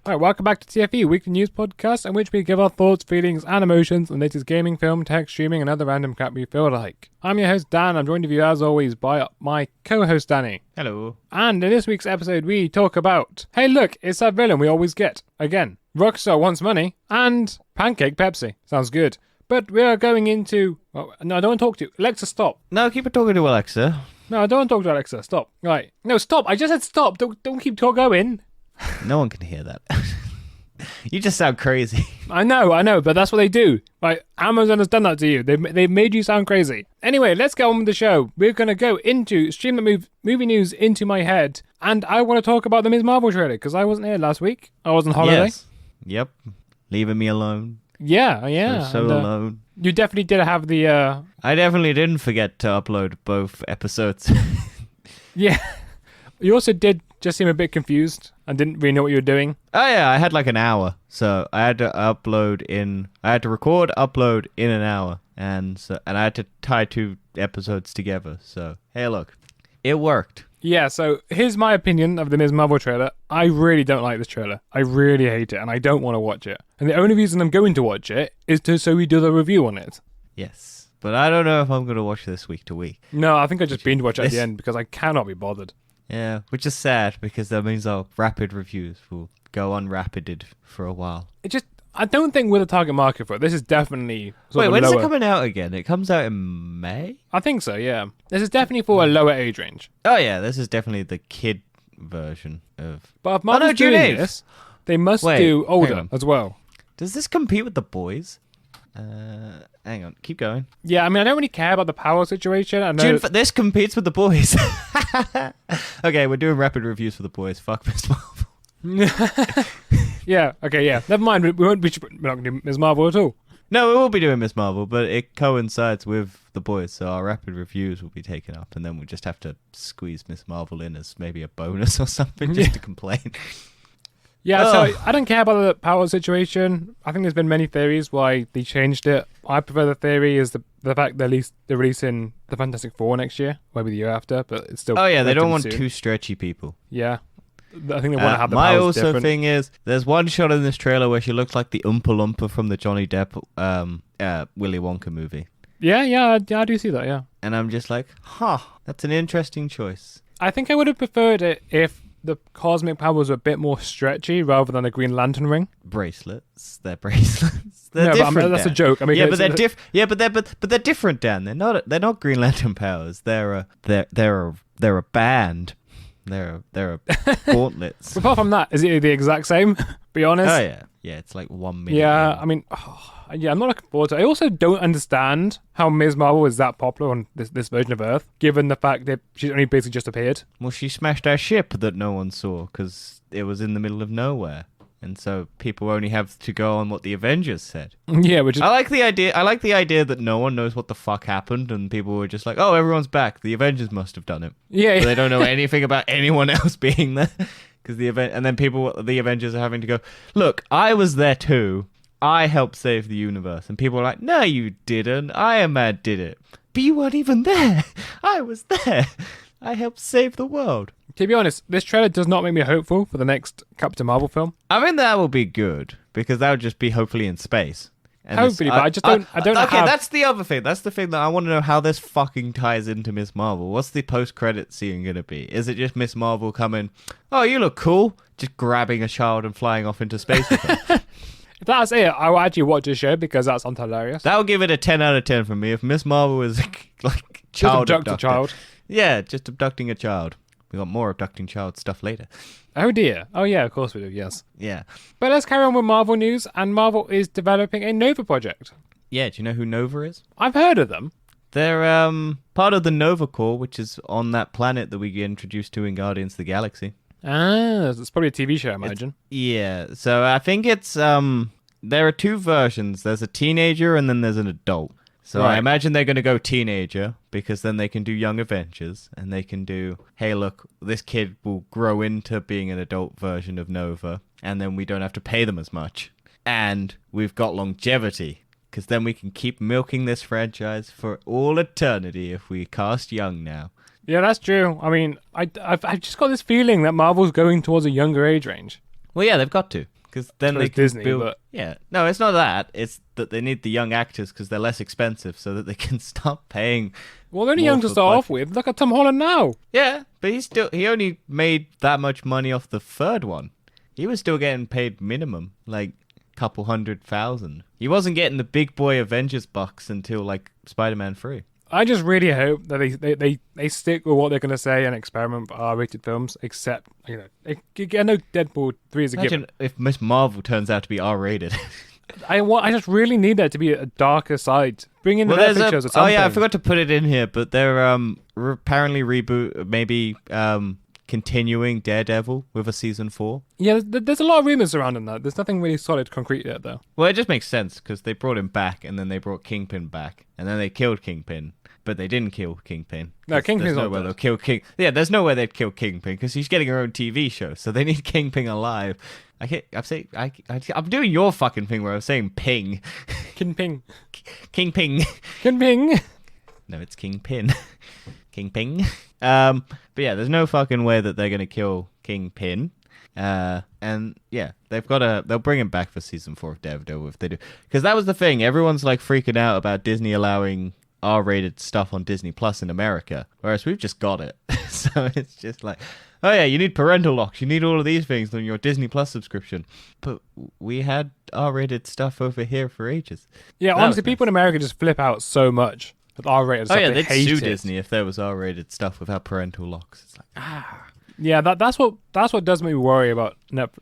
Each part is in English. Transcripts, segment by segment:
Alright, welcome back to TFE, weekly news podcast, in which we give our thoughts, feelings, and emotions on the latest gaming, film, tech, streaming, and other random crap we feel like. I'm your host, Dan. I'm joined with you, as always, by my co-host, Danny. Hello. And in this week's episode, we talk about, hey look, it's that villain we always get. Again, Rockstar wants money, and Pancake Pepsi. Sounds good. But we are going into... Oh, no, I don't want to talk to you. Alexa, stop. No, keep it talking to Alexa. No, I don't want to talk to Alexa. Stop. Right. No, stop. I just said stop. Don't keep going. No one can hear that. You just sound crazy. I know, but that's what they do. Right, Amazon has done that to you. They've made you sound crazy. Anyway, let's get on with the show. We're going to go into Stream the Movie News into my head, and I want to talk about the Ms. Marvel trailer, because I wasn't here last week. I was on holiday. Yes. Yep. Leaving me alone. Yeah. So alone. You definitely did have the... I definitely didn't forget to upload both episodes. Yeah. You also did just seem a bit confused and didn't really know what you were doing. Oh yeah, I had like an hour, so I had to record, upload in an hour, and I had to tie two episodes together. So hey, look, it worked. Yeah, so here's my opinion of the Ms. Marvel trailer. I really don't like this trailer. I really hate it, and I don't want to watch it. And the only reason I'm going to watch it is so we do the review on it. Yes, but I don't know if I'm going to watch this week to week. No, I think I just binge watch it at the end because I cannot be bothered. Yeah, which is sad because that means our rapid reviews will go unrapided for a while. I don't think we're the target market for it. This is definitely Wait, when's lower. it coming out again? It comes out in May? I think so, yeah. This is definitely for a lower age range. Oh yeah, this is definitely the kid version of... But if Marvel's June doing 8th. this, they must Wait, do hang older on. as well. Does this compete with The Boys? Hang on, keep going. Yeah, I mean, I don't really care about the power situation. I know... This competes with The Boys. Okay, we're doing rapid reviews for The Boys. Fuck Miss Marvel. Yeah, okay, yeah. Never mind, we're not going to do Ms. Marvel at all. No, we will be doing Miss Marvel, but it coincides with The Boys, so our rapid reviews will be taken up, and then we'll just have to squeeze Miss Marvel in as maybe a bonus or something, just to complain. Yeah, so I don't care about the power situation. I think there's been many theories why they changed it. I prefer the theory is the fact they're releasing the Fantastic Four next year, maybe the year after, but it's still... Oh yeah, they don't want soon. too stretchy people. Yeah. I think they want to have the my powers also different. thing is, there's one shot in this trailer where she looks like the Oompa Loompa from the Johnny Depp Willy Wonka movie. Yeah, I do see that, yeah. And I'm just like, that's an interesting choice. I think I would have preferred it if the cosmic powers were a bit more stretchy rather than a Green Lantern ring. Bracelets. They're bracelets. They're no, different, but that's Dan. a joke. I mean, yeah, but they're different, Dan. They're not Green Lantern powers. They're a band. They're gauntlets. Apart from that, is it the exact same? Be honest. Oh yeah. It's like 1 minute. Yeah, I mean, I'm not looking forward to it. I also don't understand how Ms. Marvel is that popular on this version of Earth, given the fact that she's only basically just appeared. Well, she smashed our ship that no one saw because it was in the middle of nowhere. And so people only have to go on what the Avengers said. Yeah, which is... I like the idea that no one knows what the fuck happened, and people were just like, "Oh, everyone's back. The Avengers must have done it." Yeah. But they don't know anything about anyone else being there, because the Avengers are having to go, "Look, I was there too. I helped save the universe." And people are like, "No, you didn't. Iron Man did it. But you weren't even there. I was there. I helped save the world." To be honest, this trailer does not make me hopeful for the next Captain Marvel film. I mean, that will be good, because that would just be hopefully in space. And Hopefully, but I just don't Okay, have... that's the other thing. That's the thing that I want to know how this fucking ties into Miss Marvel. What's the post-credit scene going to be? Is it just Miss Marvel coming, "Oh, you look cool," just grabbing a child and flying off into space with her? If that's it, I will actually watch this show because that sounds hilarious. That would give it a 10 out of 10 from me. If Miss Marvel is like child Just abduct a child. Yeah, just abducting a child. We got more abducting child stuff later. Oh dear. Oh yeah, of course we do, yes. Yeah. But let's carry on with Marvel news, and Marvel is developing a Nova project. Yeah, do you know who Nova is? I've heard of them. They're part of the Nova Corps, which is on that planet that we get introduced to in Guardians of the Galaxy. Ah, it's probably a TV show, I imagine. Yeah, so I think it's there are two versions. There's a teenager and then there's an adult. So Right. I imagine they're going to go teenager, because then they can do Young Avengers, and they can do, hey, look, this kid will grow into being an adult version of Nova, and then we don't have to pay them as much. And we've got longevity, because then we can keep milking this franchise for all eternity if we cast young now. Yeah, that's true. I mean, I've just got this feeling that Marvel's going towards a younger age range. Well, yeah, they've got to. Because then So they it's can Disney, build. but- Yeah, no, it's not that. It's that they need the young actors because they're less expensive, so that they can stop paying. Well, they're only more young to for start off budget. with. Look at Tom Holland now. Yeah, but he only made that much money off the third one. He was still getting paid minimum, like a couple 100,000. He wasn't getting the big boy Avengers bucks until like Spider-Man 3. I just really hope that they stick with what they're going to say and experiment with R-rated films, except, I know Deadpool 3 is a given. Imagine if Miss Marvel turns out to be R-rated. I just really need there to be a darker side. Bring in the Netflix shows or something. Oh yeah, I forgot to put it in here, but they're apparently maybe continuing Daredevil with a season 4. Yeah, there's a lot of rumors surrounding that. There's nothing really solid, concrete yet, though. Well, it just makes sense because they brought him back, and then they brought Kingpin back, and then they killed Kingpin, but they didn't kill Kingpin. No, Kingpin's there's no not way dead. they'll kill King. Yeah, there's no way they'd kill Kingpin because he's getting her own TV show, so they need Kingpin alive. I'm doing your fucking thing where I'm saying ping. Kingpin. Kingpin. Kingpin. No, it's Kingpin. Kingpin. But yeah, there's no fucking way that they're gonna kill Kingpin. And yeah, they'll bring him back for season 4 of Daredevil if they do. Because that was the thing. Everyone's like freaking out about Disney allowing R-rated stuff on Disney Plus in America, whereas we've just got it. So it's just like, oh yeah, you need parental locks, you need all of these things on your Disney Plus subscription. But we had R-rated stuff over here for ages. Yeah, That honestly, was people in America just flip out so much with R-rated stuff. Oh yeah, they they'd hate sue it. Disney if there was R-rated stuff without parental locks. It's like, Yeah, that's what does make me worry about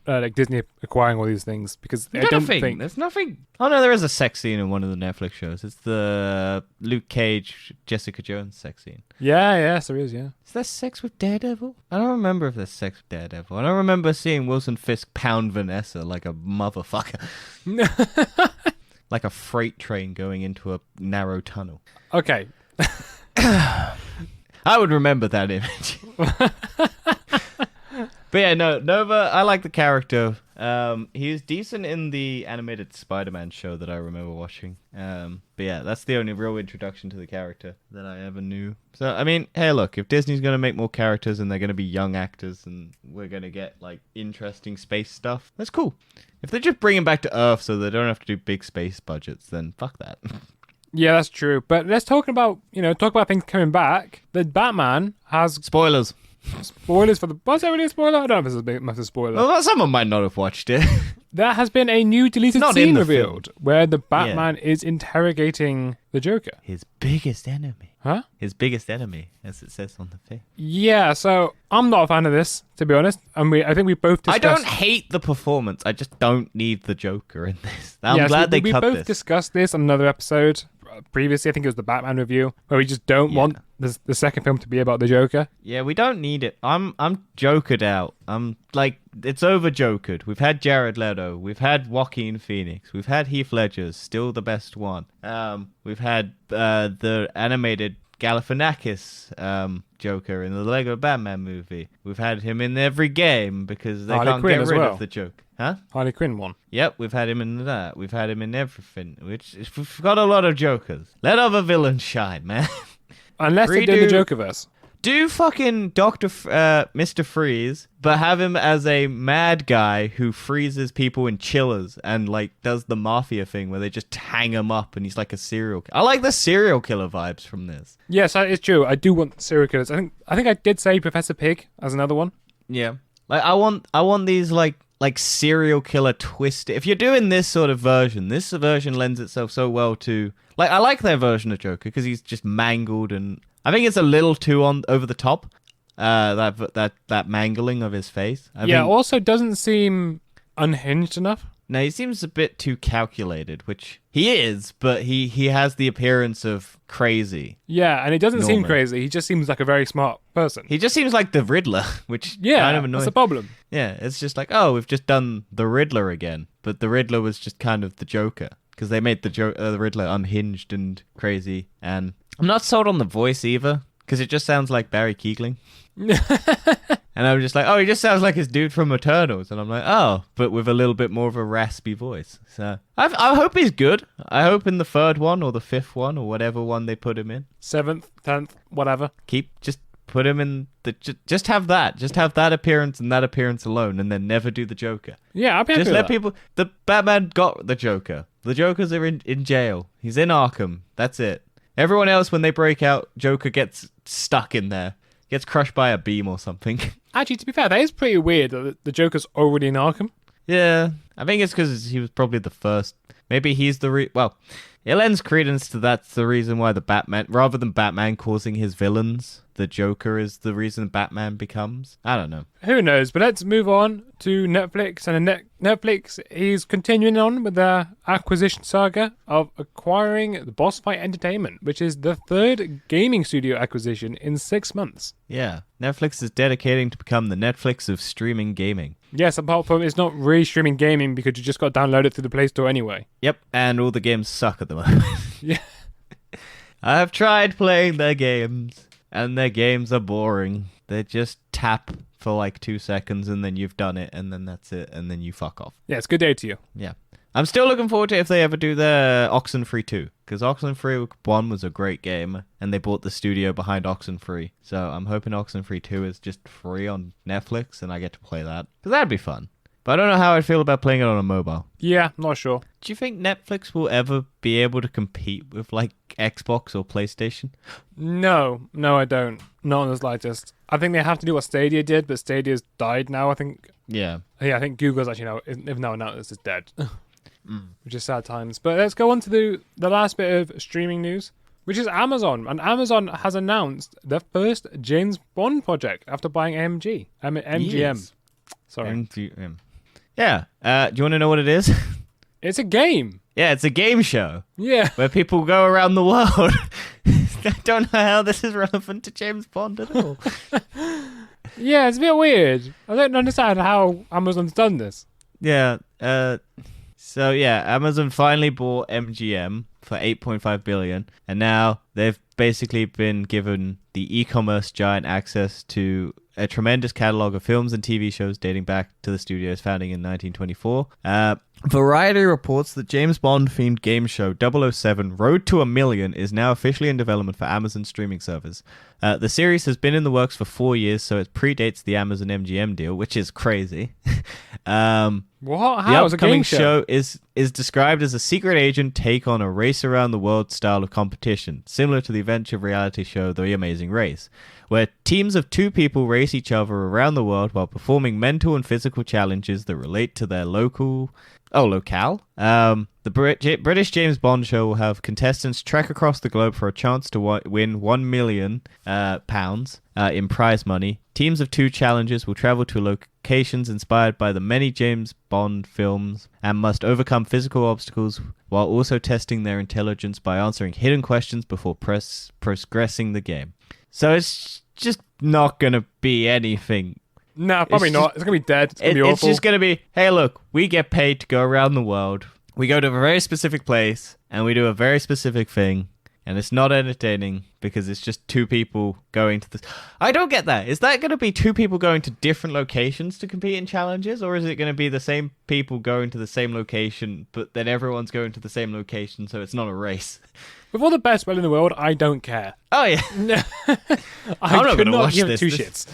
like Disney acquiring all these things, because I don't think there's nothing. Oh no, there is a sex scene in one of the Netflix shows. It's the Luke Cage, Jessica Jones sex scene. Yeah, yes, there is. Yeah, Is there sex with Daredevil? I don't remember if there's sex with Daredevil. I don't remember seeing Wilson Fisk pound Vanessa like a motherfucker. Like a freight train going into a narrow tunnel. okay. I would remember that image. But yeah, no, Nova, I like the character. He was decent in the animated Spider-Man show that I remember watching. But yeah, that's the only real introduction to the character that I ever knew. So, I mean, hey, look, if Disney's going to make more characters and they're going to be young actors and we're going to get, like, interesting space stuff, that's cool. If they just bring him back to Earth so they don't have to do big space budgets, then fuck that. Yeah, that's true. But let's talk about things coming back. The Batman has Spoilers. spoilers for the. Was that really a spoiler? I don't know if this is a big massive spoiler. Well, someone might not have watched it. There has been a new deleted Not in scene the revealed where the Batman is interrogating the Joker. His biggest enemy. Huh? His biggest enemy, as it says on the thing. Yeah, so I'm not a fan of this, to be honest. And I think we both I discussed... don't hate the performance. I just don't need the Joker in this. I'm Yes, glad they we cut both this. discussed this on another episode previously. I think it was the Batman review, where we just don't want the second film to be about the Joker. Yeah, we don't need it. I'm jokered out. I'm like, it's over jokered. We've had Jared Leto. We've had Joaquin Phoenix. We've had Heath Ledger's still the best one. We've had the animated Galifianakis Joker in the Lego Batman movie. We've had him in every game because they Harley can't Quinn get as rid well. of the Joker. Huh? Harley Quinn one. Yep, we've had him in that. We've had him in everything. We've got a lot of Jokers. Let other villains shine, man. Unless they do the Jokerverse. Do fucking Mr. Freeze, but have him as a mad guy who freezes people in chillers and like does the mafia thing where they just hang him up and he's like a serial killer. I like the serial killer vibes from this. Yes, it's true. I do want serial killers. I think I did say Professor Pig as another one. Yeah. Like I want these like serial killer twist. If you're doing this sort of version, this version lends itself so well to like I like their version of Joker because he's just mangled and I think it's a little too over the top. That mangling of his face. I think, also doesn't seem unhinged enough. no, he seems a bit too calculated, which he is, but he has the appearance of crazy. Yeah, and it doesn't seem Norman. crazy. He just seems like a very smart person. He just seems like the Riddler, which kind of annoys. That's a problem. Yeah, it's just like, oh, we've just done the Riddler again, but the Riddler was just kind of the Joker because they made the Riddler unhinged and crazy. And I'm not sold on the voice either because it just sounds like Barry Keoghan. And I'm just like, oh, he just sounds like his dude from Eternals. And I'm like, oh, but with a little bit more of a raspy voice. So I hope he's good. I hope in the third one or the fifth one or whatever one they put him in. 7th, 10th, whatever. Just put him in the... Just have that. Just have that appearance and that appearance alone, and then never do the Joker. Yeah, I'd be happy Just with let that. people... The Batman got the Joker. The Jokers are in jail. He's in Arkham. That's it. Everyone else, when they break out, Joker gets stuck in there. Gets crushed by a beam or something. Actually, to be fair, that is pretty weird that the Joker's already in Arkham. Yeah, I think it's because he was probably the first. Maybe he's the well, it lends credence to that's the reason why the Batman, rather than Batman causing his villains, the Joker is the reason Batman becomes. I don't know. Who knows? But let's move on to Netflix. And Netflix is continuing on with their acquisition saga of acquiring the Boss Fight Entertainment, which is the third gaming studio acquisition in 6 months. Yeah, Netflix is dedicating to become the Netflix of streaming gaming. Yes, apart from it's not really streaming gaming because you just got to download it through the Play Store anyway. Yep, and all the games suck at the moment. Yeah. I have tried playing their games, and their games are boring. They just tap for like 2 seconds, and then you've done it, and then that's it, and then you fuck off. Yeah, it's a good day to you. Yeah. I'm still looking forward to if they ever do the Oxenfree 2, because Oxenfree 1 was a great game, and they bought the studio behind Oxenfree. So I'm hoping Oxenfree 2 is just free on Netflix, and I get to play that, because that'd be fun. But I don't know how I'd feel about playing it on a mobile. Yeah, not sure. Do you think Netflix will ever be able to compete with, like, Xbox or PlayStation? No, I don't. Not in the slightest. I think they have to do what Stadia did, but Stadia's died now, I think. Yeah. Yeah, I think Google's actually now announced it's dead. Which is sad times. But let's go on to the last bit of streaming news, which is Amazon. And Amazon has announced the first James Bond project after buying MGM. Yes. Sorry. MGM. Yeah. Do you want to know what it is? It's a game. Yeah, it's a game show. Yeah. Where people go around the world. I don't know how this is relevant to James Bond at all. Yeah, it's a bit weird. I don't understand how Amazon's done this. Yeah. So yeah, Amazon finally bought MGM for $8.5 billion, and now they've basically been given the e-commerce giant access to a tremendous catalog of films and TV shows dating back to the studio's founding in 1924. Variety reports that James Bond-themed game show 007 Road to a Million is now officially in development for Amazon streaming service. The series has been in the works for 4 years, so it predates the Amazon MGM deal, which is crazy. What? How? The It's a upcoming game show. is described as a secret agent take on a race around the world style of competition, similar to the adventure reality show The Amazing Race, where teams of 2 people race each other around the world while performing mental and physical challenges that relate to their locale. The British James Bond show will have contestants trek across the globe for a chance to win £1 million in prize money. Teams of 2 challengers will travel to locations inspired by the many James Bond films and must overcome physical obstacles while also testing their intelligence by answering hidden questions before progressing the game. So it's just not going to be anything. Nah, probably not. It's going to be dead. It's going to be awful. It's just going to be, hey, look, we get paid to go around the world. We go to a very specific place, and we do a very specific thing, and it's not entertaining because it's just 2 people going to this. I don't get that. Is that going to be 2 people going to different locations to compete in challenges, or is it going to be the same people going to the same location, but then everyone's going to the same location, so it's not a race? With all the best will in the world, I don't care. Oh, yeah. I'm not could gonna not watch give this. two shits.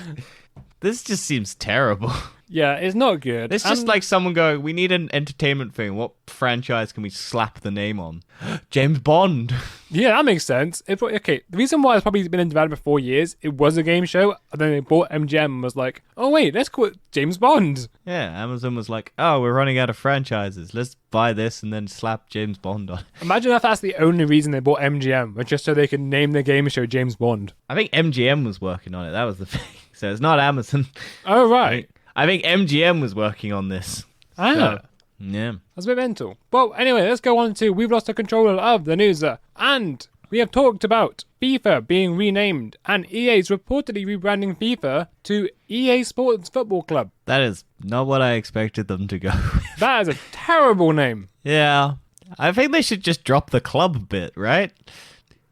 This just seems terrible. Yeah, it's not good. It's just like someone going, we need an entertainment thing. What franchise can we slap the name on? James Bond. Yeah, that makes sense. Okay, the reason why it's probably been in development for 4 years, it was a game show, and then they bought MGM and was like, oh wait, let's call it James Bond. Yeah, Amazon was like, oh, we're running out of franchises. Let's buy this and then slap James Bond on. Imagine if that's the only reason they bought MGM, was just so they could name their game show James Bond. I think MGM was working on it. That was the thing. So it's not Amazon. Oh, right. I think MGM was working on this. Ah. So, yeah. That's a bit mental. Well, anyway, let's go on to We've Lost the Control of the news. And we have talked about FIFA being renamed and EA's reportedly rebranding FIFA to EA Sports Football Club. That is not what I expected them to go with. That is a terrible name. Yeah. I think they should just drop the club bit, right?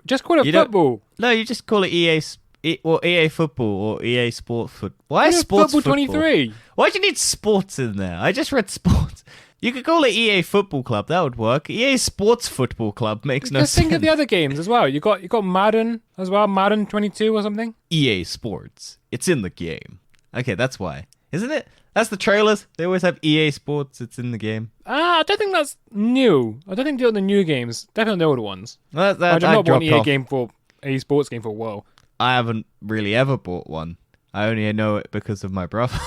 Just call it football. No, you just call it EA EA Football or EA Sports Football. Why Yeah, Sports Football Football? 23. Why'd you need sports in there? I just read sports. You could call it EA Football Club. That would work. EA Sports Football Club makes no Just sense. think of the other games as well. You got Madden as well, Madden 22 or something. EA Sports. It's in the game. Okay, that's why. Isn't it? That's the trailers. They always have EA Sports. It's in the game. I don't think that's new. I don't think they're the new games. Definitely the older ones. I've I've not bought an EA off. game for a sports game for a while. I haven't really ever bought one. I only know it because of my brother,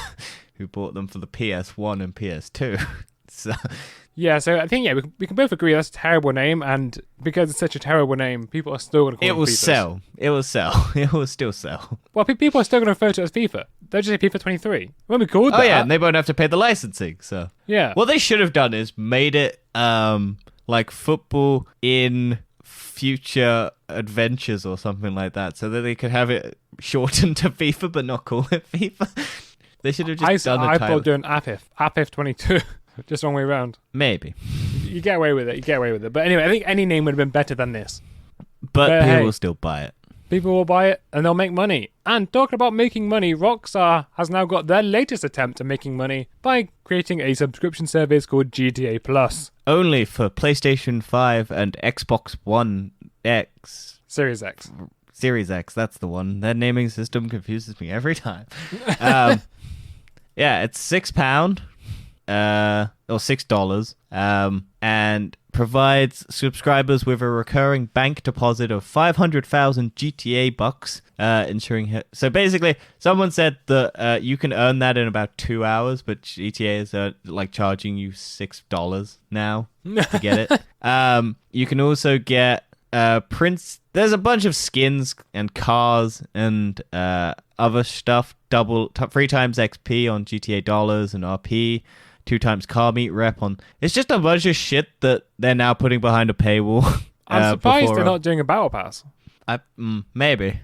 who bought them for the PS1 and PS2. So Yeah, so I think we can both agree that's a terrible name, and because it's such a terrible name, people are still going to call it it will FIFA. sell. It will sell. It will still sell. Well, people are still going to refer to it as FIFA. They'll just say FIFA 23. It won't be called that. Oh yeah, and they won't have to pay the licensing. So Yeah. what they should have done is made it like football in future adventures or something like that, so that they could have it shortened to FIFA but not call it FIFA. They should have just done a I title. thought doing APIF 22. Just wrong way around. Maybe, You get away with it. But anyway, I think any name would have been better than this. but people hey. will still buy it. People will buy it and they'll make money. And talking about making money, Rockstar has now got their latest attempt at making money by creating a subscription service called GTA Plus. Only for PlayStation 5 and Xbox One X. Series X. Series X, that's the one. That naming system confuses me every time. Yeah, it's £6, or $6, and provides subscribers with a recurring bank deposit of 500,000 GTA bucks, ensuring. So basically, someone said that you can earn that in about 2 hours, but GTA is like charging you $6 now to get it. You can also get prints. There's a bunch of skins and cars and other stuff. 3 times XP on GTA dollars and RP. 2 times car meet rep on. It's just a bunch of shit that they're now putting behind a paywall. I'm surprised they're not doing a battle pass. Maybe.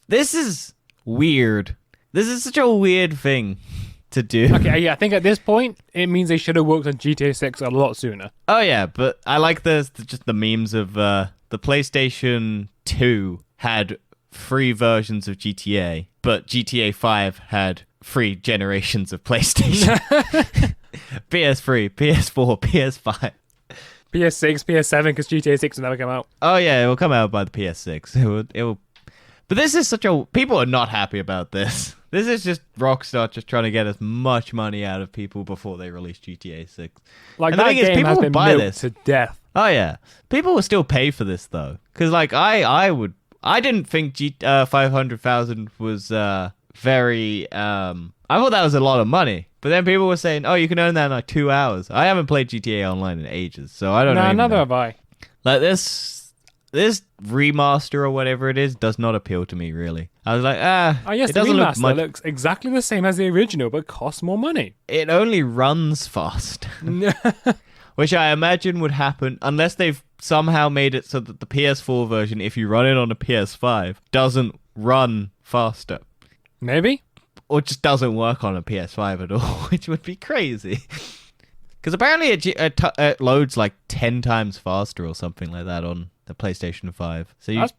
This is weird. This is such a weird thing to do. Okay, yeah, I think at this point, it means they should have worked on GTA 6 a lot sooner. Oh yeah, but I like just the memes of the PlayStation 2 had 3 versions of GTA, but GTA 5 had 3 generations of PlayStation. PS3, PS4, PS5. PS6, PS7, because GTA 6 will never come out. Oh yeah, it will come out by the PS6. It will. But this is people are not happy about this. This is just Rockstar just trying to get as much money out of people before they release GTA 6. Like, And the that thing is, game people has will been buy milked this. to death. Oh yeah, people will still pay for this though, because like I didn't think 500,000 was very. I thought that was a lot of money, but then people were saying, "Oh, you can earn that in like 2 hours." I haven't played GTA Online in ages, so I don't know. Neither have I. Like this remaster or whatever it is does not appeal to me really. I was like, Oh yes, it the doesn't look remaster much. looks exactly the same as the original, but costs more money. It only runs fast. Which I imagine would happen unless they've somehow made it so that the PS4 version, if you run it on a PS5, doesn't run faster. Maybe? Or just doesn't work on a PS5 at all, which would be crazy. Because apparently it loads like 10 times faster or something like that on the PlayStation 5. So you That's a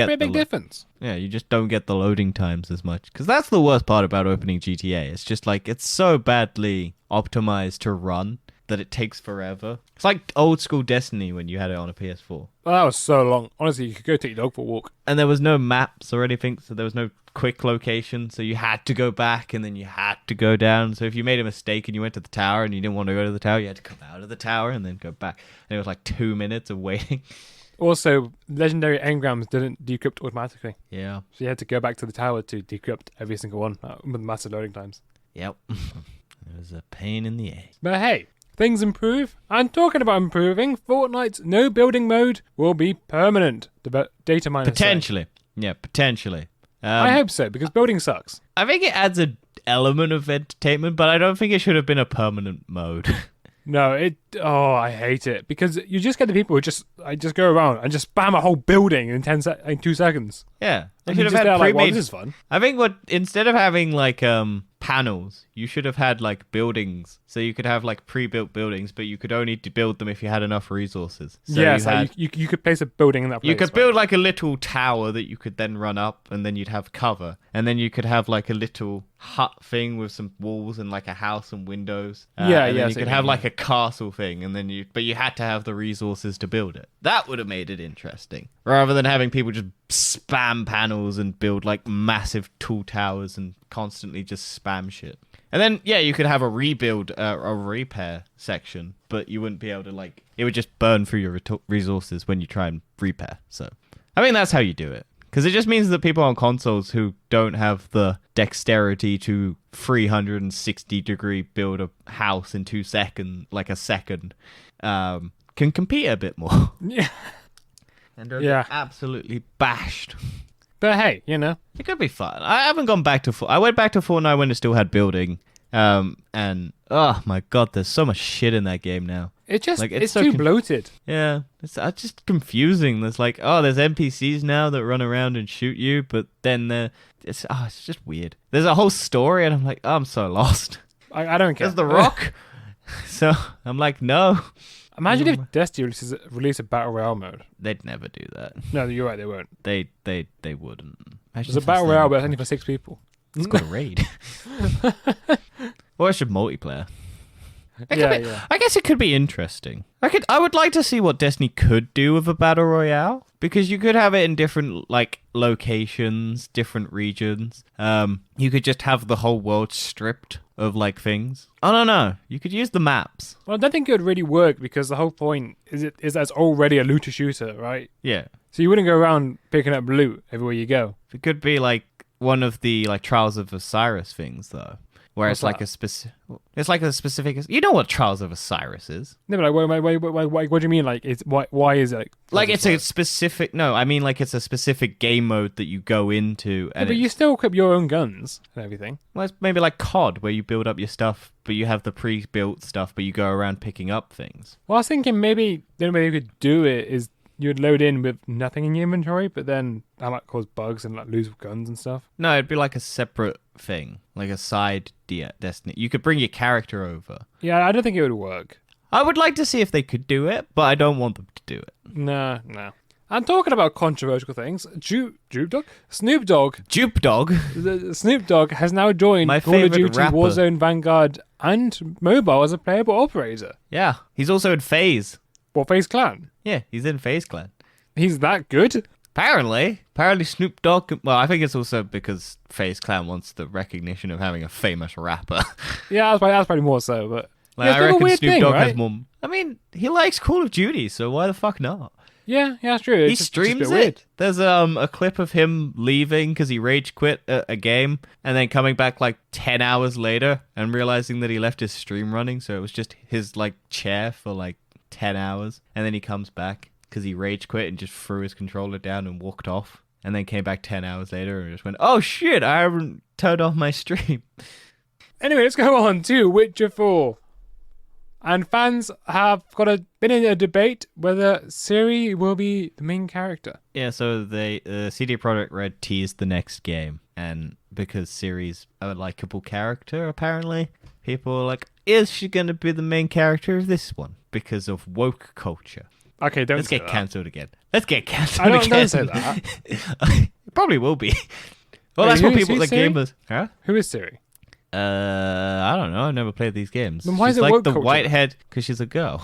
pretty big difference. Yeah, you just don't get the loading times as much. Because that's the worst part about opening GTA. It's just like, it's so badly optimized to run that it takes forever. It's like old school Destiny when you had it on a PS4. Well, that was so long. Honestly, you could go take your dog for a walk. And there was no maps or anything, so there was no quick location, so you had to go back and then you had to go down. So if you made a mistake and you went to the tower and you didn't want to go to the tower, you had to come out of the tower and then go back. And it was like 2 minutes of waiting. Also, legendary engrams didn't decrypt automatically. Yeah. So you had to go back to the tower to decrypt every single one with massive loading times. Yep. It was a pain in the ass. But hey, things improve. And talking about improving, Fortnite's no building mode will be permanent. Data miners say. Potentially. Yeah, potentially. I hope so, because building sucks. I think it adds an element of entertainment, but I don't think it should have been a permanent mode. No, I hate it, because you just get the people who just go around and just spam a whole building in 2 seconds. Yeah, they And should you're have just had there like, pre-made. well, this is fun. I think instead of having like panels, you should have had like buildings So you could have like pre-built buildings, but you could only build them if you had enough resources. So you could place a building in that place. You could build like a little tower that you could then run up, and then you'd have cover. And then you could have like a little hut thing with some walls and like a house and windows. And then you could have like a castle thing, and then but you had to have the resources to build it. That would have made it interesting, rather than having people just spam panels and build like massive tall towers and constantly just spam shit. And then, yeah, you could have a rebuild, a repair section, but you wouldn't be able to, like, it would just burn through your resources when you try and repair. So, I mean, that's how you do it. Because it just means that people on consoles who don't have the dexterity to 360-degree build a house in 2 seconds, like a second, can compete a bit more. Yeah. And don't get absolutely bashed. But hey, you know. It could be fun. I haven't gone back to I went back to Fortnite when it still had building. And oh my god, there's so much shit in that game now. It's just like, it's so too bloated. Yeah, it's just confusing. There's like, there's NPCs now that run around and shoot you, but then it's just weird. There's a whole story, and I'm like, I'm so lost. I don't care. There's The Rock. So I'm like, no. Imagine if Destiny released a Battle Royale mode. They'd never do that. No, you're right, they won't. They wouldn't. There's a Battle Royale, but it's only for 6 people. It's got a raid. Or it's a multiplayer. I guess it could be interesting. I would like to see what Destiny could do with a Battle Royale. Because you could have it in different, like, locations, different regions. You could just have the whole world stripped of, like, things. I don't know. You could use the maps. Well, I don't think it would really work because the whole point is that it's already a looter shooter, right? Yeah. So you wouldn't go around picking up loot everywhere you go. It could be, like, one of the, like, Trials of Osiris things, though. Where it's like a specific... It's like a specific... You know what Trials of Osiris is? No, but like, what do you mean? Like, why is it... Like, it's a specific... No, I mean, like, it's a specific game mode that you go into. And but you still equip your own guns and everything. Well, it's maybe like COD, where you build up your stuff, but you have the pre-built stuff, but you go around picking up things. Well, I was thinking maybe the only way you could do it is you'd load in with nothing in your inventory, but then that might cause bugs and like lose guns and stuff. No, it'd be like a separate thing, like a side Destiny. You could bring your character over. Yeah, I don't think it would work. I would like to see if they could do it, but I don't want them to do it. No. I'm talking about controversial things. Snoop Dogg has now joined My Call of Duty rapper. Warzone, Vanguard, and mobile as a playable operator. Yeah, he's also in FaZe. What, FaZe Clan? Yeah, he's in FaZe Clan. He's that good? Apparently Snoop Dogg... Well, I think it's also because FaZe Clan wants the recognition of having a famous rapper. Yeah, that's probably more so, but... Like, I reckon Snoop Dogg has more... I mean, he likes Call of Duty, so why the fuck not? Yeah, that's true. He streams it. There's a clip of him leaving because he rage quit a game and then coming back like 10 hours later and realizing that he left his stream running, so it was just his like chair for like 10 hours. And then he comes back because he rage quit and just threw his controller down and walked off. And then came back 10 hours later and just went, oh shit, I haven't turned off my stream. Anyway, let's go on to Witcher 4. And fans have been in a debate whether Ciri will be the main character. Yeah, so CD Projekt Red teased the next game. And because Ciri's a likable character, apparently, people are like, is she going to be the main character of this one? Because of woke culture. Okay, Let's get cancelled again. Let's get cancelled again. Don't say that. It probably will be. Well, that's what people... The gamers... Huh? Who is Ciri? I don't know. I've never played these games. Then why she's is it like woke the culture? whitehead because she's a girl.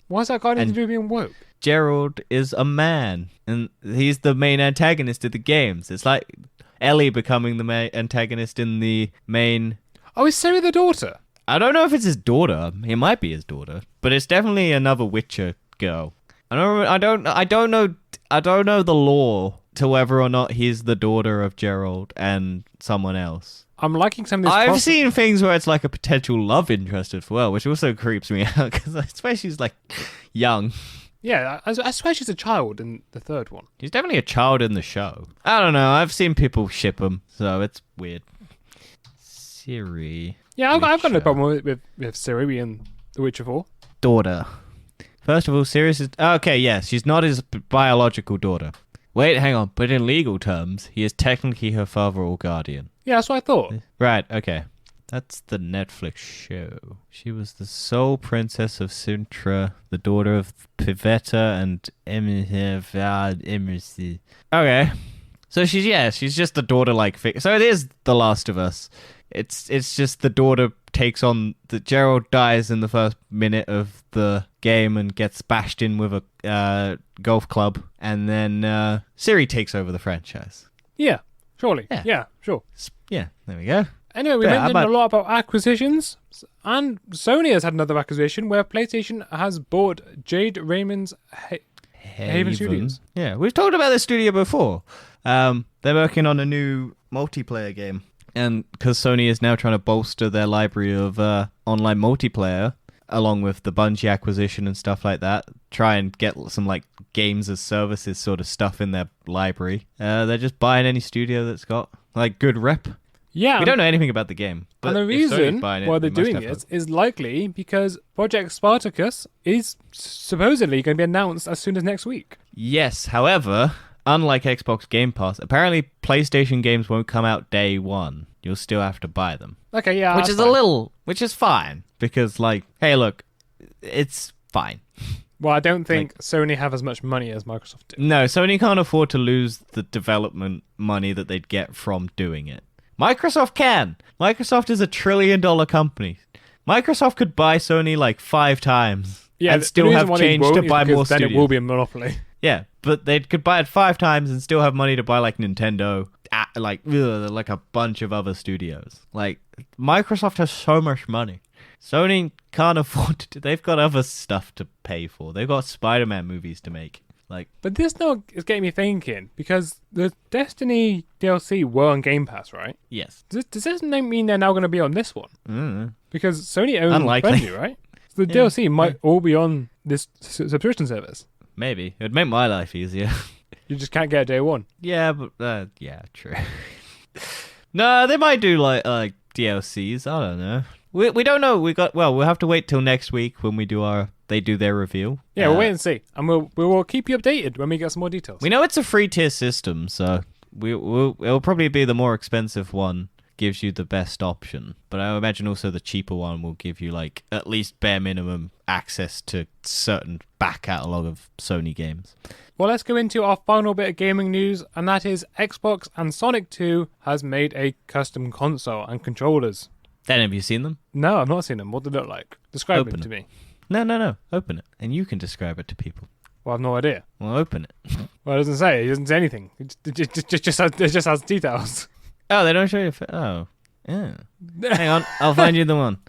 Why's that got anything to do with being woke? Gerald is a man, and he's the main antagonist of the games. It's like Ellie becoming the main antagonist in the main... Oh, is Ciri the daughter? I don't know if it's his daughter. It might be his daughter, but it's definitely another Witcher girl. I don't know the lore to whether or not he's the daughter of Gerald and someone else. I'm liking some of this. I've seen things where it's like a potential love interest as well, which also creeps me out because I swear she's like young. Yeah, I swear she's a child in the third one. She's definitely a child in the show. I don't know. I've seen people ship them, so it's weird. Ciri. Yeah, I've got no problem with Ciri being The Witcher 4. Daughter. First of all, Ciri's is... Okay, yes, she's not his biological daughter. Wait, hang on. But in legal terms, he is technically her father or guardian. Yeah, that's what I thought. Right, okay. That's the Netflix show. She was the sole princess of Sintra, the daughter of Pivetta and Emercy. Okay. So she's just the daughter-like figure. So it is The Last of Us. It's just the daughter takes on... Gerald dies in the first minute of the game and gets bashed in with a golf club. And then Ciri takes over the franchise. Yeah, surely. Yeah, sure. Yeah, there we go. Anyway, we mentioned a lot about acquisitions, and Sony has had another acquisition where PlayStation has bought Jade Raymond's Haven Studios. Yeah, we've talked about this studio before. They're working on a new multiplayer game, and because Sony is now trying to bolster their library of online multiplayer, along with the Bungie acquisition and stuff like that, try and get some like games as services sort of stuff in their library. They're just buying any studio that's got like good rep. Yeah, we don't know anything about the game. But and the reason why they're doing it is likely because Project Spartacus is supposedly going to be announced as soon as next week. Yes, however, unlike Xbox Game Pass, apparently PlayStation games won't come out day one. You'll still have to buy them. Okay, yeah, which is fine because, like, hey, look, it's fine. Well, I don't think Sony have as much money as Microsoft do. No, Sony can't afford to lose the development money that they'd get from doing it. Microsoft can. Microsoft is $1 trillion company. Microsoft could buy Sony like 5 times and still have change to buy more studios. Then it will be a monopoly. Yeah, but they could buy it 5 times and still have money to buy like Nintendo, like a bunch of other studios. Like, Microsoft has so much money. Sony can't afford to. They've got other stuff to pay for. They've got Spider-Man movies to make. But this now is getting me thinking, because the Destiny DLC were on Game Pass, right? Yes. Does this mean they're now going to be on this one? Mm. Because Sony owns Bungie, right? So the DLC might all be on this subscription service. Maybe. It would make my life easier. You just can't get it day one. Yeah, but yeah, true. No, they might do like DLCs. I don't know. We don't know. We'll have to wait till next week when they do their reveal. Yeah, we'll wait and see, and we'll keep you updated when we get some more details. We know it's a free tier system, so it'll probably be the more expensive one gives you the best option. But I imagine also the cheaper one will give you like at least bare minimum access to certain back catalogue of Sony games. Well, let's go into our final bit of gaming news, and that is Xbox and Sonic 2 has made a custom console and controllers. Then have you seen them? No, I've not seen them. What do they look like? Describe them to me. No. Open it. And you can describe it to people. Well, I've no idea. Well, open it. Well, it doesn't say. It doesn't say anything. It just has details. Oh, they don't show you... Oh. Yeah. Hang on. I'll find you the one.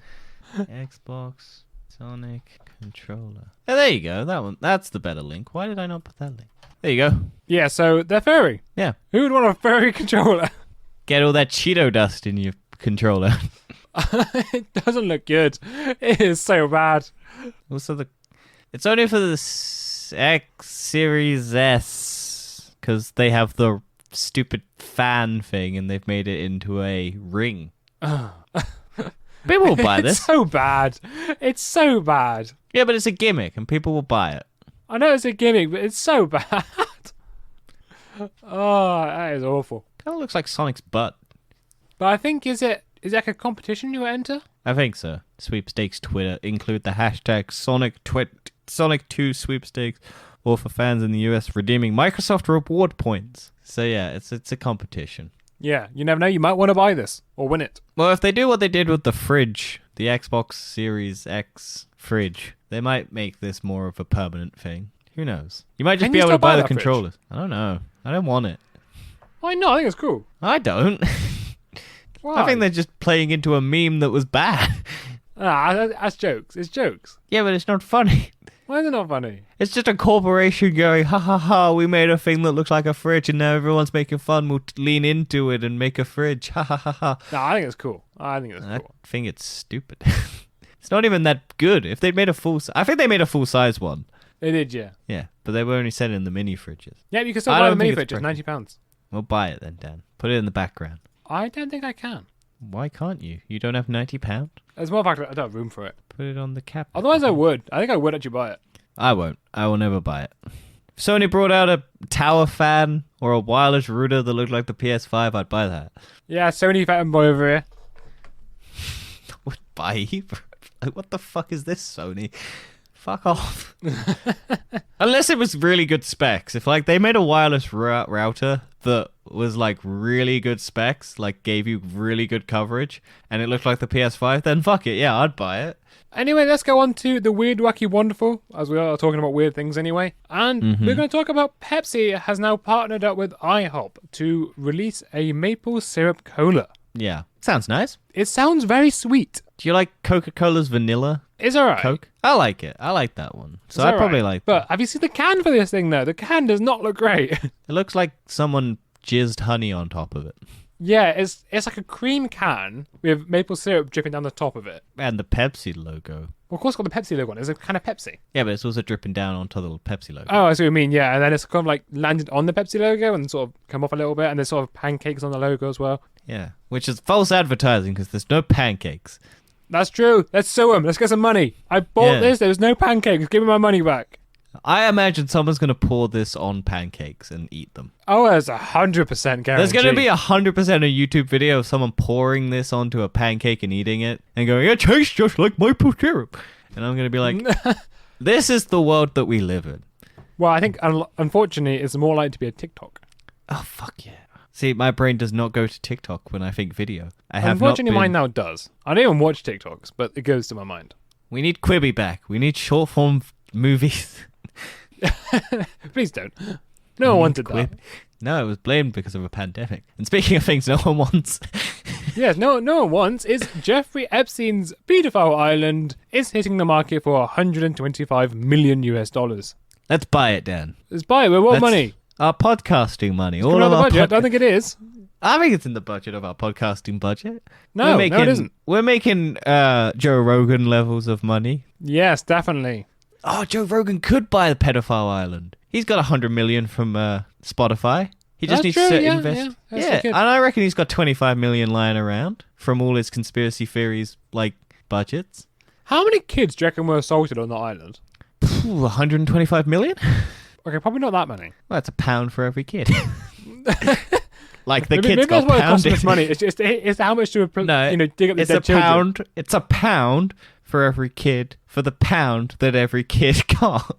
Xbox, Sonic, controller. Oh, there you go. That one. That's the better link. Why did I not put that link? There you go. Yeah, so they're furry. Yeah. Who would want a furry controller? Get all that Cheeto dust in your controller. It doesn't look good. It is so bad. Also, it's only for the X Series S because they have the stupid fan thing and they've made it into a ring. People will buy this. It's so bad. It's so bad. Yeah, but it's a gimmick and people will buy it. I know it's a gimmick, but it's so bad. Oh, that is awful. Kind of looks like Sonic's butt. But I think, is it like a competition you enter? I think so. Sweepstakes Twitter include the hashtag Sonic2 sweepstakes, or for fans in the US redeeming Microsoft reward points. So yeah, it's a competition. Yeah, you never know. You might want to buy this or win it. Well, if they do what they did with the fridge, the Xbox Series X fridge, they might make this more of a permanent thing. Who knows? You might just be able to buy the controllers. I don't know. I don't want it. Why not? I think it's cool. I don't. Why? I think they're just playing into a meme that was bad. That's jokes. It's jokes. Yeah, but it's not funny. Why is it not funny? It's just a corporation going, ha ha ha, we made a thing that looks like a fridge and now everyone's making fun. We'll lean into it and make a fridge. Ha ha ha ha. No, I think it's cool. I think it's stupid. It's not even that good. If they'd made I think they made a full-size one. They did, yeah. Yeah, but they were only selling the mini fridges. Yeah, you can still buy the mini fridges, £90. Well, buy it then, Dan. Put it in the background. I don't think I can. Why can't you? You don't have £90? As a matter of fact, I don't have room for it. Put it on the cap. Otherwise, I would. I think I would actually buy it. I won't. I will never buy it. If Sony brought out a tower fan or a wireless router that looked like the PS5, I'd buy that. Yeah, Sony fanboy over here. buy what the fuck is this, Sony? Fuck off. Unless it was really good specs. If like they made a wireless router that was like really good specs, like gave you really good coverage, and it looked like the PS5, then fuck it, yeah, I'd buy it. Anyway, let's go on to the weird, wacky, wonderful, as we are talking about weird things anyway. And we're going to talk about Pepsi has now partnered up with IHOP to release a maple syrup cola. Yeah, sounds nice. It sounds very sweet. Do you like Coca-Cola's vanilla It's alright. Coke? I like it. I like that one. So I probably like But have you seen the can for this thing though? The can does not look great. It looks like someone jizzed honey on top of it. Yeah, it's like a cream can with maple syrup dripping down the top of it. And the Pepsi logo. Well, of course, it's got the Pepsi logo on it. It's a can of Pepsi. Yeah, but it's also dripping down onto the Pepsi logo. Oh, I see what you mean, yeah. And then it's kind of like landed on the Pepsi logo and sort of come off a little bit. And there's sort of pancakes on the logo as well. Yeah, which is false advertising because there's no pancakes. That's true. Let's sue them. Let's get some money. I bought this. There was no pancakes. Give me my money back. I imagine someone's going to pour this on pancakes and eat them. Oh, there's 100% guarantee. There's going to be 100% a YouTube video of someone pouring this onto a pancake and eating it and going, it tastes just like maple syrup. And I'm going to be like, this is the world that we live in. Well, I think, unfortunately, it's more likely to be a TikTok. Oh, fuck yeah. See, my brain does not go to TikTok when I think video. Unfortunately, mine now does. I don't even watch TikToks, but it goes to my mind. We need Quibi back. We need short form movies. Please don't. No one wanted that. No, it was blamed because of a pandemic. And speaking of things no one wants. Yes, no one wants is Jeffrey Epstein's pedophile island is hitting the market for $125 million US. Let's buy it, Dan. Let's buy it. With what money? Our podcasting money. All of our budget. I don't think it is. I think it's in the budget of our podcasting budget. No, it isn't. We're making Joe Rogan levels of money. Yes, definitely. Oh, Joe Rogan could buy the pedophile island. He's got 100 million from Spotify. He just needs to invest. Yeah, and I reckon he's got 25 million lying around from all his conspiracy theories, like budgets. How many kids do you reckon were assaulted on that island? 125 million? Okay, probably not that many. Well, that's £1 for every kid. Like the maybe kids got pounded. pounded. Much money. It's how much to dig up the dead pound. children. It's £1 for every kid for the pound that every kid got.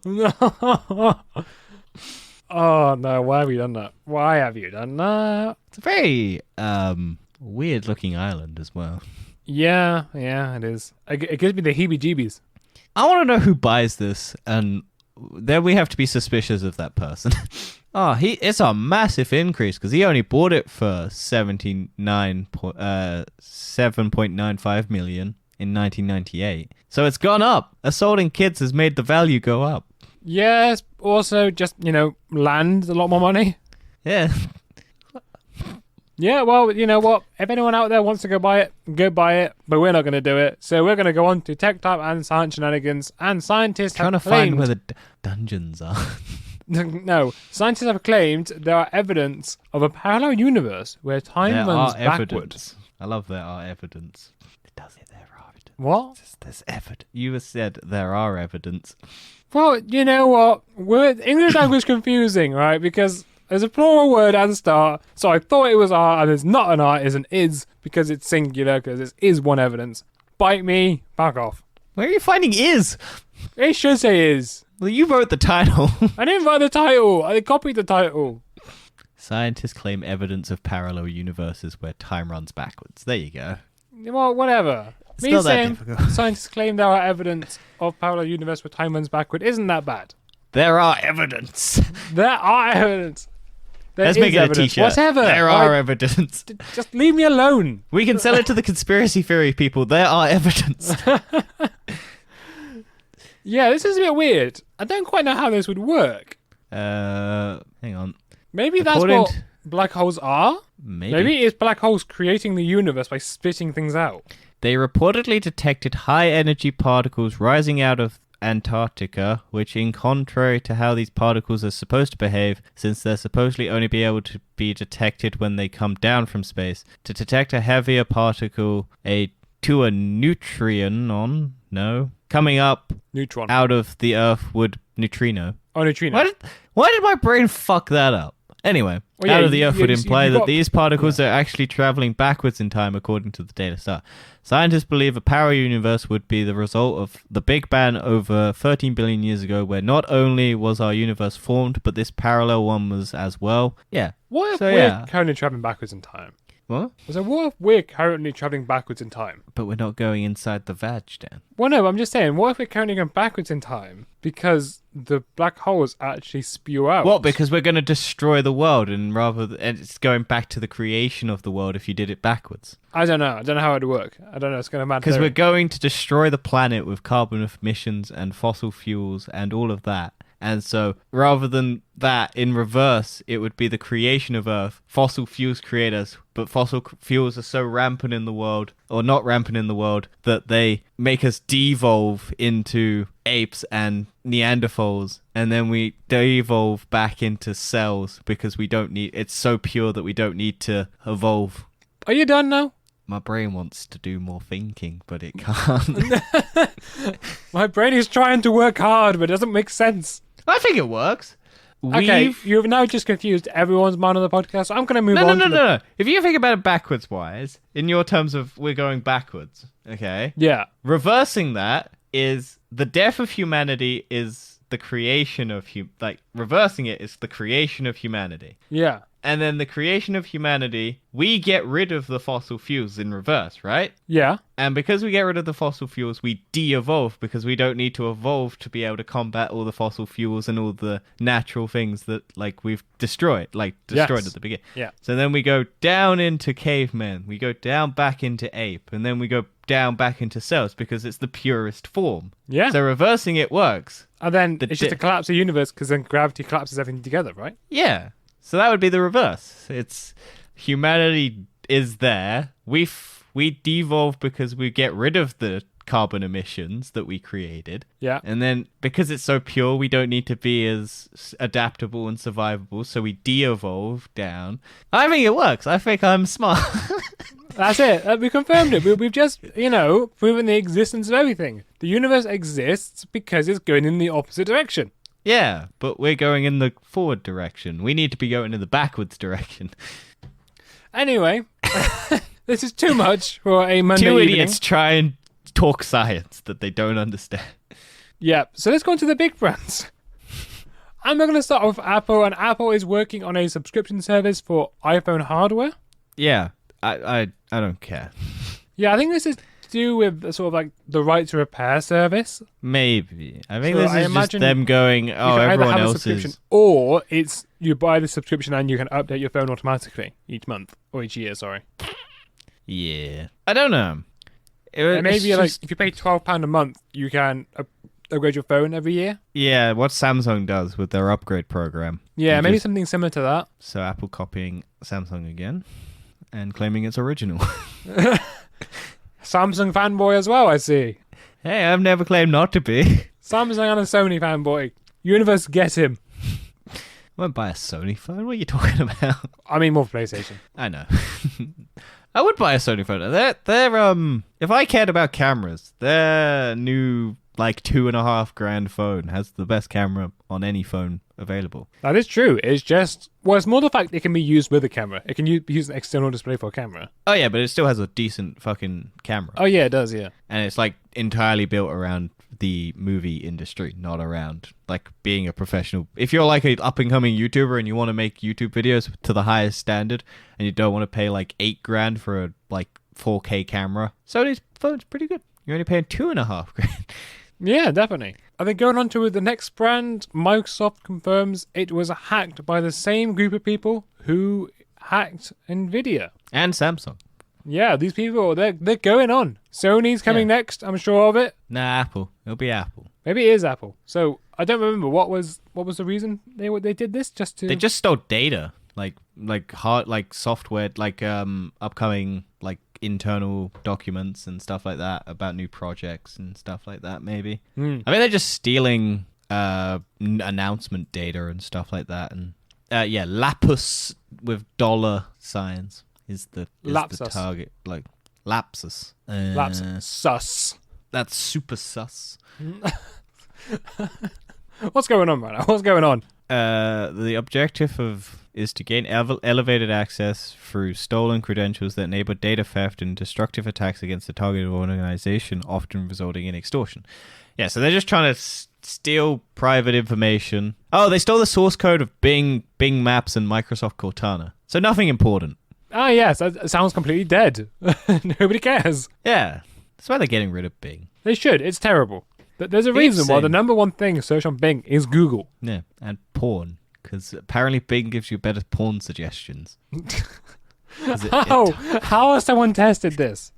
Oh no! Why have you done that? Why have you done that? It's a very weird looking island as well. Yeah, it is. It gives me the heebie-jeebies. I want to know who buys this, and then we have to be suspicious of that person. It's a massive increase because he only bought it for 7.95 million in 1998. So it's gone up. Assaulting kids has made the value go up. Yes, also just, land a lot more money. Yeah. Yeah, well, you know what? If anyone out there wants to go buy it, go buy it, but we're not going to do it. So we're going to go on to Tech Type and Science Shenanigans, and scientists have claimed... Trying to find where the dungeons are. No, scientists have claimed there are evidence of a parallel universe where time runs backwards. I love there are evidence. It does say there are evidence. What? There's evidence. You said there are evidence. Well, you know what? English language confusing, right? Because there's a plural word at the start, so I thought it was are, and it's not an are, it's an is, because it's singular, because it is one evidence. Bite me, back off. Where are you finding is? It should say is. Well, you wrote the title. I didn't write the title. I copied the title. Scientists claim evidence of parallel universes where time runs backwards. There you go. Well, whatever. It's not that difficult. Scientists claim there are evidence of parallel universe where time runs backward. Isn't that bad? There are evidence. There are evidence. Let's make it a t-shirt. Whatever. There are evidence. Just leave me alone. We can sell it to the conspiracy theory people. There are evidence. Yeah, this is a bit weird. I don't quite know how this would work. Hang on. Maybe that's what black holes are? Maybe it's black holes creating the universe by spitting things out. They reportedly detected high-energy particles rising out of Antarctica, which, in contrary to how these particles are supposed to behave, since they're supposedly only be able to be detected when they come down from space, to detect a heavier particle, to a neutrinon, coming up out of the Earth would neutrino. Oh, neutrino. Why did my brain fuck that up? Anyway, Well, yeah, out of the Earth would imply that got- these particles are actually traveling backwards in time according to the Daily Star. Scientists believe a parallel universe would be the result of the Big Bang over 13 billion years ago, where not only was our universe formed, but this parallel one was as well. Yeah. What if So, we're yeah. currently traveling backwards in time? What? So what if we're currently traveling backwards in time? But we're not going inside the vag, Dan. Well, no, I'm just saying, what if we're currently going backwards in time because the black holes actually spew out? What? Because we're going to destroy the world, and and it's going back to the creation of the world if you did it backwards. I don't know. I don't know how it would work. I don't know. It's going to matter. Because we're going to destroy the planet with carbon emissions and fossil fuels and all of that. And so, rather than that, in reverse, it would be the creation of Earth. Fossil fuels create us, but fossil fuels are so rampant in the world, or not rampant in the world, that they make us devolve into apes and Neanderthals, and then we devolve back into cells because we don't need... It's so pure that we don't need to evolve. Are you done now? My brain wants to do more thinking, but it can't. My brain is trying to work hard, but it doesn't make sense. I think it works. Okay, you've now just confused everyone's mind on the podcast. So I'm going to move on. No. If you think about it backwards wise, in your terms of we're going backwards, okay? Yeah. Reversing that is the death of humanity is the creation of reversing it is the creation of humanity. Yeah. And then the creation of humanity, we get rid of the fossil fuels in reverse, right? Yeah. And because we get rid of the fossil fuels, we de-evolve because we don't need to evolve to be able to combat all the fossil fuels and all the natural things that we've destroyed at the beginning. Yeah. So then we go down into cavemen, we go down back into ape, and then we go down back into cells because it's the purest form. Yeah. So reversing it works. And then it's just a collapse of the universe because then gravity collapses everything together, right? Yeah. So that would be the reverse. It's humanity is there. We devolve because we get rid of the carbon emissions that we created. Yeah. And then because it's so pure, we don't need to be as adaptable and survivable. So we de-evolve down. I think it works. I think I'm smart. That's it. We confirmed it. We've just, proven the existence of everything. The universe exists because it's going in the opposite direction. Yeah, but we're going in the forward direction. We need to be going in the backwards direction. Anyway, this is too much for a Monday Two evening. idiots try and talk science that they don't understand. Yeah, so let's go on to the big brands. I'm going to start off with Apple, and Apple is working on a subscription service for iPhone hardware. Yeah, I don't care. Yeah, I think this is to do with sort of the right to repair service. Maybe. I think So this I is just imagine them going, You oh, can either everyone have a else subscription, is... or it's you buy the subscription and you can update your phone automatically each month or each year. Sorry. Yeah. I don't know. And maybe It's just- if you pay £12 a month, you can upgrade your phone every year. Yeah, what Samsung does with their upgrade program. Yeah, You maybe just- something similar to that. So Apple copying Samsung again and claiming it's original. Samsung fanboy as well, I see. Hey, I've never claimed not to be. Samsung and a Sony fanboy. Universe, get him. I won't buy a Sony phone. What are you talking about? I mean, more PlayStation. I know. I would buy a Sony phone. They're if I cared about cameras, their new 2.5 grand phone has the best camera on any phone available. That is true. It's just, it's more the fact it can be used with a camera. It can be used an external display for a camera. Oh yeah, but it still has a decent fucking camera. Oh yeah, it does, yeah. And it's entirely built around the movie industry, not around being a professional. If you're an up and coming YouTuber and you want to make YouTube videos to the highest standard and you don't want to pay $8 grand for a 4K camera, Sony's phone's pretty good. You're only paying 2.5 grand. Yeah, definitely. And then going on to the next brand, Microsoft confirms it was hacked by the same group of people who hacked Nvidia. And Samsung. Yeah, these people, they're going on. Sony's coming next, I'm sure of it. Nah, Apple. It'll be Apple. Maybe it is Apple. So I don't remember what was the reason they did this. They just stole data, software, upcoming internal documents and stuff like that about new projects and stuff like that. Maybe. I mean, they're just stealing announcement data and stuff like that. And lapsus with dollar signs is the target. Lapsus. Lapsus. That's super sus. What's going on right now? What's going on? The objective of is to gain elevated access through stolen credentials that enable data theft and destructive attacks against the targeted organization, often resulting in extortion. Yeah, so they're just trying to steal private information. Oh, they stole the source code of Bing Maps and Microsoft Cortana. So nothing important. Ah, yes, that sounds completely dead. Nobody cares. Yeah, that's why they're getting rid of Bing. They should. It's terrible. But there's a reason why the number one thing searched on Bing is Google. Yeah, and porn. Because apparently Bing gives you better porn suggestions. How has someone tested this?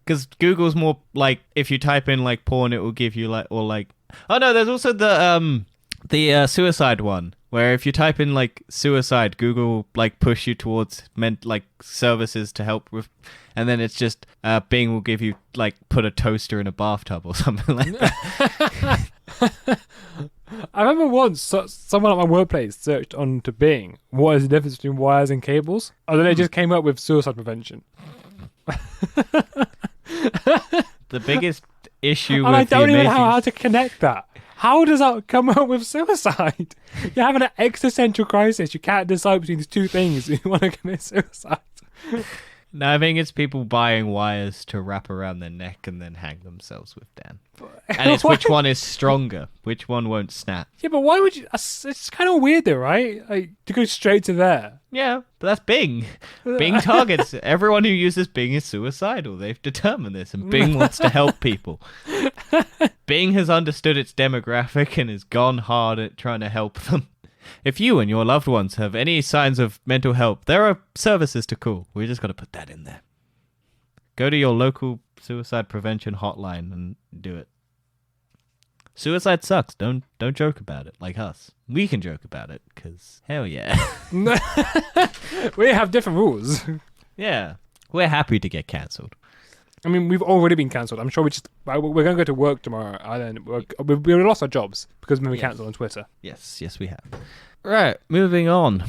Because Google's more like, if you type in like porn, it will give you like, or like, oh no, there's also the suicide one, where if you type in like suicide, Google like push you towards like services to help with, and then it's just Bing will give you like put a toaster in a bathtub or something like that. I remember once someone at my workplace searched onto Bing what is the difference between wires and cables, and then it just came up with suicide prevention. The biggest issue and with I don't even know amazing... how to connect that. How does that come up with suicide? You're having an existential crisis. You can't decide between these two things. You want to commit suicide. No, I think it's people buying wires to wrap around their neck and then hang themselves with, Dan. And it's which one is stronger, which one won't snap. Yeah, but why would you... It's kind of weird though, right? Like, to go straight to there. Yeah, but that's Bing. Bing targets everyone who uses Bing is suicidal. They've determined this, and Bing wants to help people. Bing has understood its demographic and has gone hard at trying to help them. If you and your loved ones have any signs of mental health, there are services to call. We just got to put that in there. Go to your local suicide prevention hotline and do it. Suicide sucks. Don't joke about it like us. We can joke about it because hell yeah. We have different rules. Yeah. We're happy to get cancelled. I mean, we've already been cancelled. I'm sure we're going to go to work tomorrow. And then we lost our jobs because we cancelled on Twitter. Yes, we have. Right, moving on.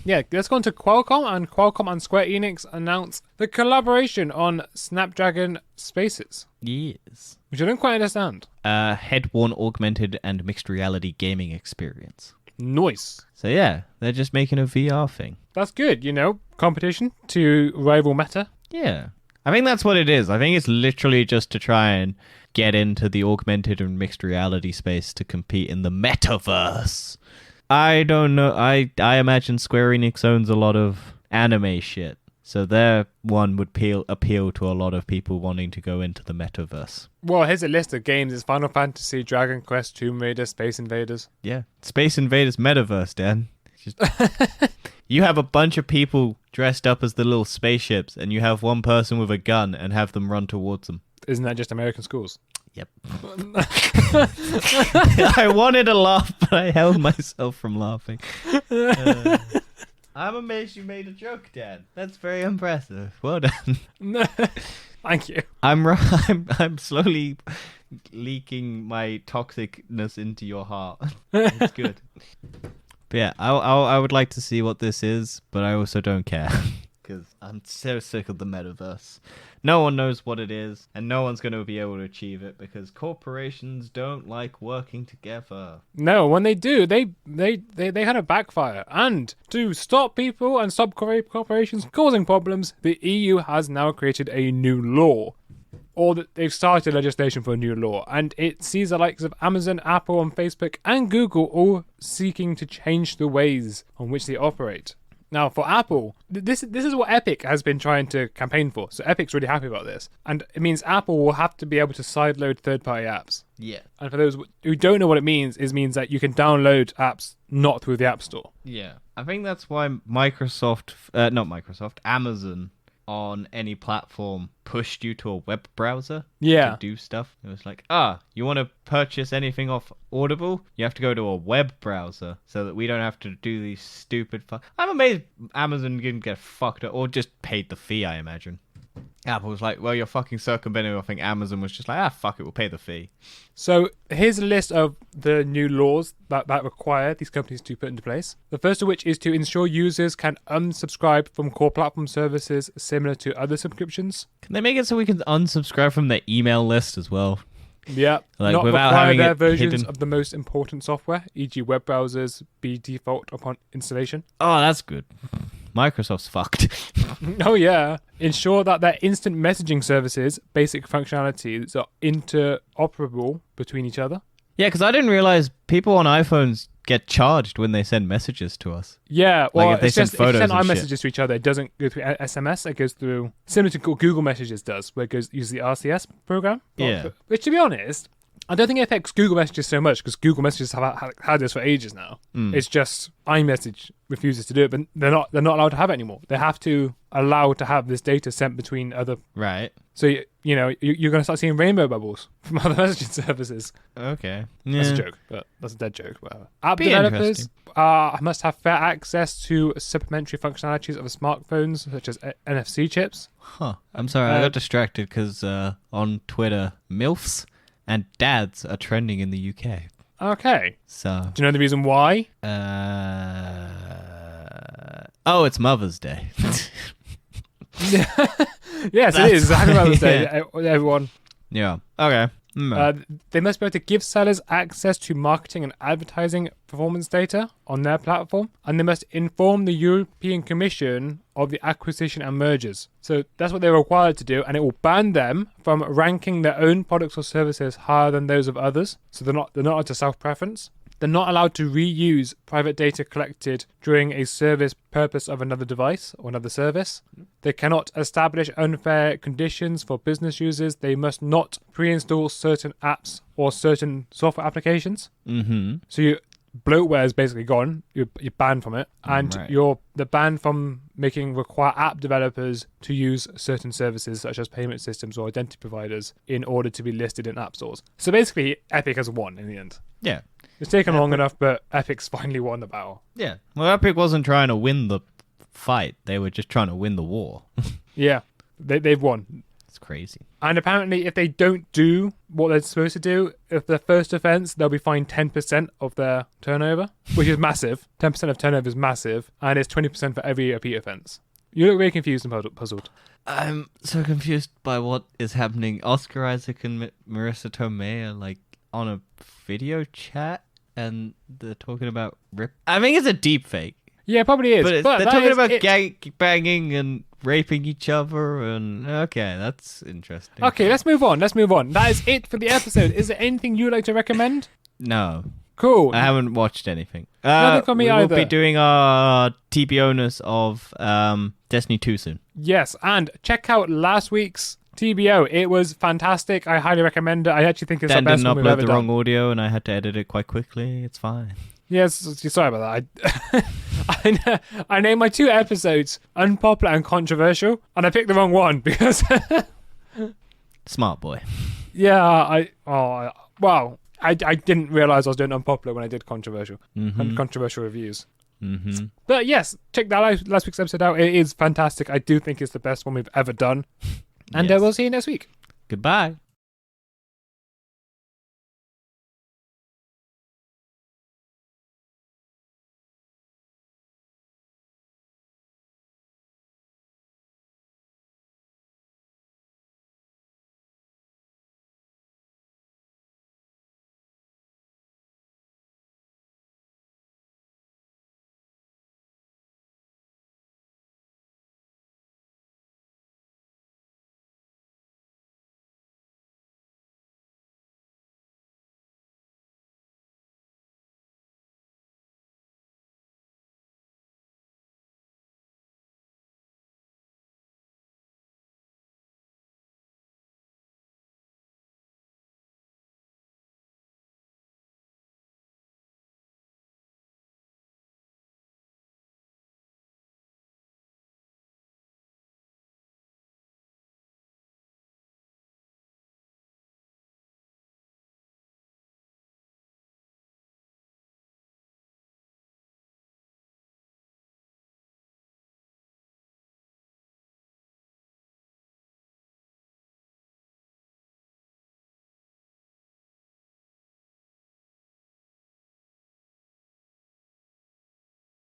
Yeah, let's go on to Qualcomm. And Qualcomm and Square Enix announced the collaboration on Snapdragon Spaces. Yes. Which I don't quite understand. Head-worn augmented and mixed reality gaming experience. Nice. So yeah, they're just making a VR thing. That's good, competition to rival Meta. Yeah. I think that's what it is. I think it's literally just to try and get into the augmented and mixed reality space to compete in the metaverse. I don't know. I imagine Square Enix owns a lot of anime shit. So their one would appeal to a lot of people wanting to go into the metaverse. Well, here's a list of games. It's Final Fantasy, Dragon Quest, Tomb Raider, Space Invaders. Yeah. Space Invaders metaverse, Dan. Just... You have a bunch of people dressed up as the little spaceships, and you have one person with a gun and have them run towards them. Isn't that just American schools? Yep. I wanted to laugh, but I held myself from laughing. I'm amazed you made a joke, Dad. That's very impressive. Well done. Thank you. I'm slowly leaking my toxicness into your heart. It's good. But yeah, I would like to see what this is, but I also don't care. Because I'm so sick of the metaverse. No one knows what it is, and no one's going to be able to achieve it because corporations don't like working together. No, when they do, they kind of backfire. And to stop people and stop corporations causing problems, the EU has now created a new law. Or that they've started legislation for a new law, and it sees the likes of Amazon, Apple, and Facebook, and Google all seeking to change the ways on which they operate. Now, for Apple, this is what Epic has been trying to campaign for, so Epic's really happy about this. And it means Apple will have to be able to sideload third-party apps. Yeah. And for those who don't know what it means that you can download apps not through the App Store. Yeah. I think that's why Amazon on any platform pushed you to a web browser to do stuff. It was like, you want to purchase anything off Audible? You have to go to a web browser so that we don't have to do these stupid... I'm amazed Amazon didn't get fucked up or just paid the fee, I imagine. Apple was like, well, you're fucking circumventing. I think Amazon was just like, fuck it, we'll pay the fee. So here's a list of the new laws that require these companies to put into place. The first of which is to ensure users can unsubscribe from core platform services similar to other subscriptions. Can they make it so we can unsubscribe from their email list as well? Yeah, Like, not without require having their it versions hidden. of the most important software, e.g. web browsers, be default upon installation. Oh, that's good. Microsoft's fucked. Oh yeah. Ensure that their instant messaging services, basic functionalities are interoperable between each other. Yeah, because I didn't realize people on iPhones get charged when they send messages to us. Yeah, well, Like if they it's send just if you photos send and shit. iMessages to each other, it doesn't go through SMS. It goes through similar to what Google Messages does, where it goes uses the RCS program. Yeah. Which, to be honest, I don't think it affects Google Messages so much because Google Messages have had this for ages now. It's just iMessage refuses to do it, but they're not allowed to have it anymore. They have to allow to have this data sent between other. Right. So you're going to start seeing rainbow bubbles from other messaging services. Okay. That's a Yeah. joke, but that's a dead joke. Whatever. App Be developers must have fair access to supplementary functionalities of smartphones, such as NFC chips. Huh. I'm sorry, I got distracted because on Twitter, MILFs and dads are trending in the UK. Okay. So. Do you know the reason why? Oh, it's Mother's Day. Yes, it is. Happy Mother's Day, everyone. Yeah. Okay. They must be able to give sellers access to marketing and advertising performance data on their platform, and they must inform the European Commission of the acquisition and mergers. So that's what they're required to do, and it will ban them from ranking their own products or services higher than those of others. So they're not allowed to self-preference. They're not allowed to reuse private data collected during a service purpose of another device or another service. They cannot establish unfair conditions for business users. They must not pre-install certain apps or certain software applications. Mm-hmm. So bloatware is basically gone. You're banned from it, and Right. the ban from require app developers to use certain services such as payment systems or identity providers in order to be listed in app stores. So basically, Epic has won in the end. Yeah. It's taken long enough, but Epic's finally won the battle. Yeah. Well, Epic wasn't trying to win the fight. They were just trying to win the war. Yeah, they've won. It's crazy. And apparently, if they don't do what they're supposed to do, if their first offense, they'll be fined 10% of their turnover, which is massive. 10% of turnover is massive, and it's 20% for every repeat offense. You look very confused and puzzled. I'm so confused by what is happening. Oscar Isaac and Marissa Tomei are like on a video chat, and they're talking about rip. I think it's a deep fake. Yeah, it probably is. But they're talking about gang banging and raping each other, and okay, that's interesting. Okay, let's move on. That is it for the episode. Is there anything you'd like to recommend? No. Cool. I haven't watched anything. Nothing for me we either. will be doing our TBOness of Destiny 2 soon. Yes, and check out last week's TBO. It was fantastic. I highly recommend it. I actually think it's Dan the best didn't one we've upload ever the done. wrong audio, and I had to edit it quite quickly. It's fine. Yes, sorry about that. I named my 2 episodes unpopular and controversial, and I picked the wrong one because Smart boy. I didn't realize I was doing unpopular when I did controversial and controversial reviews. Mm-hmm. But yes, check that last week's episode out. It is fantastic. I do think it's the best one we've ever done, and Yes. we'll see you next week. Goodbye.